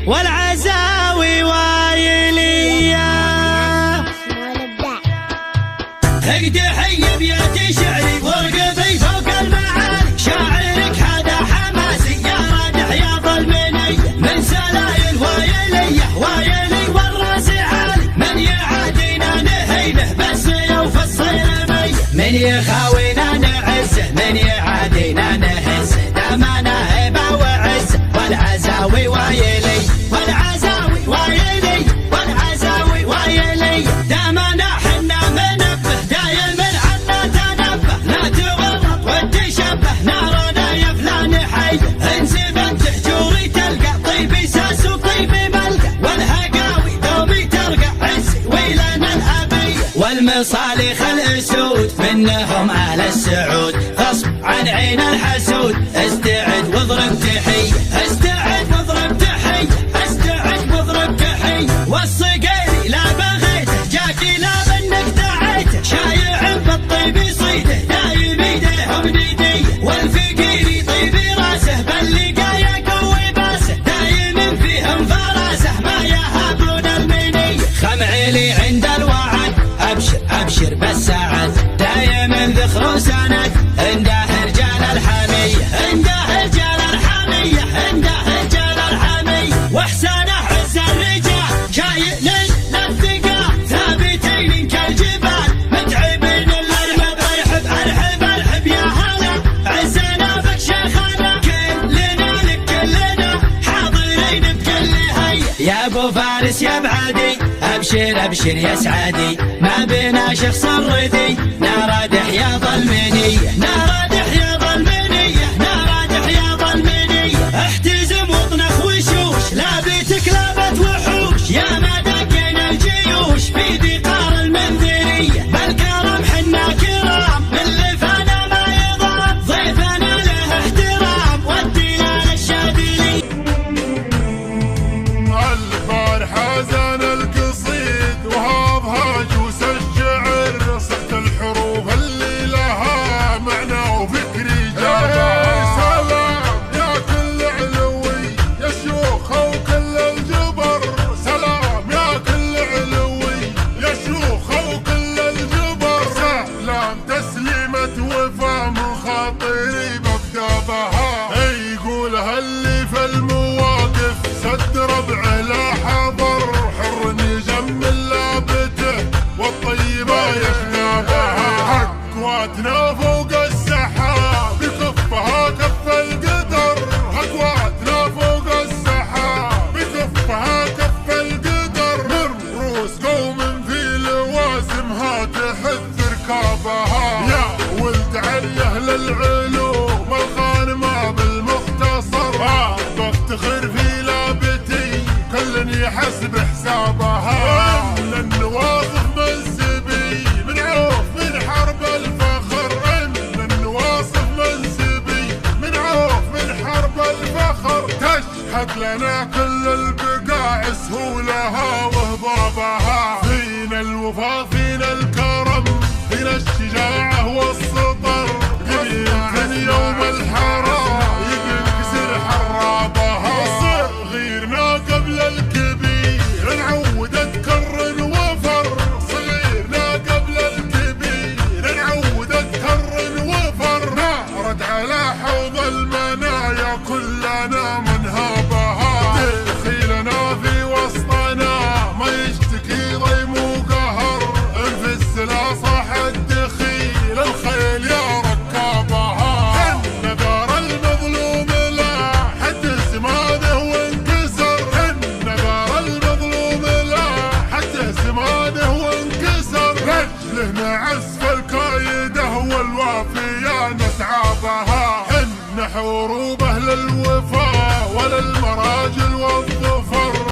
والعزاوي وايلية. اقدحي بيد شعري وارقبي فوق المعالي، شاعرك هذا حماسي يا رادح يا ظلمني، من سلايل وايلية وايلي والراس عالي، من يعادينا نهينه بس يوف الصيلمي، من يخاوينا نعزه من يعادينا نهزه، دامنا هيبه وعزه والعزاوي وايلي والعزاوي وايلي والعزاوي وايلي، دامنا حنا منبه دايم عنا تنبه، لا تورط وتشبه نارنا يا فلان حي، انسبت حجوري تلقى طيبي ساس وطيبي ملقى، والهقاوي دومي ترقى عزي ويلنا الابي، والمصالح الاسود منهم اهل السعود، غصب عن عين الحسود، استعد واضرب تحيه استعد واضرب تحيه استعد واضرب تحيه، والصقيري لا بغيته جاكي لا بنك دعيته، شايع بالطيب يصيده دايم ايديهم نديه، والفقيري طيبي راسه باللقايا قوي باسه، دايم فيهم فراسه ما يهابون المنيه، خمعيلي عند الوعد ابشر ابشر بالسعد، دايم ذخر وسند عنده رجال الحميه عنده رجال الحميه عنده رجال الحميه، واحسانه عز الرجال شايل للثقال، ثابتين كالجبال متعبين الارحب ارحب ارحب ارحب يا هلا، عزنا بك شيخنا كلنا لك كلنا حاضرين بكل هيئه، يا ابو فارس يا بعدي ابشر ابشر يا سعادي، ما بينا شخص ردي نارادح يا ظلمنيه نارادح يا ظلمنيه نارادح يا ظلمنيه، احتزم واطنخ وشوش لابتك لابت وحوش، يا ما دقينا الجيوش في دقار المنذريه، بالكرم حنا كرام من لفانا ما يضام، ضيفنا له احترام والدلال الشاذلي. الفرحه زان القصيد وهاب جوس الشعر، صحت الحروف اللي لها معنى وفكري جابها، سلام يا كل علوي يا شيوخ وكل الجبر، سلام يا كل علوي يا شيوخ وكل الجبر، سلام تسليمة وفا من خاطري ببدا بها، يقولها اللي في المواقف سد ربعه لا حضر، حر يجمل لابته والطيبه يشتابها، اكواتنا فوق السحاب بكفها كف القدر، اكواتنا فوق السحاب بكفها كف القدر، من رؤوس قوم في لوازمها تحث ركابها، يا ولد علي اهل العلوم الغانمه بالمختصر، بفتخر في لابتي كل يحسب حسابها، ان النواصف منسبي من عوف من حرب الفخر، ان النواصف منسبي من عوف من حرب الفخر، تشهد لنا كل البقاع سهولها وهضابها، فينا الوفا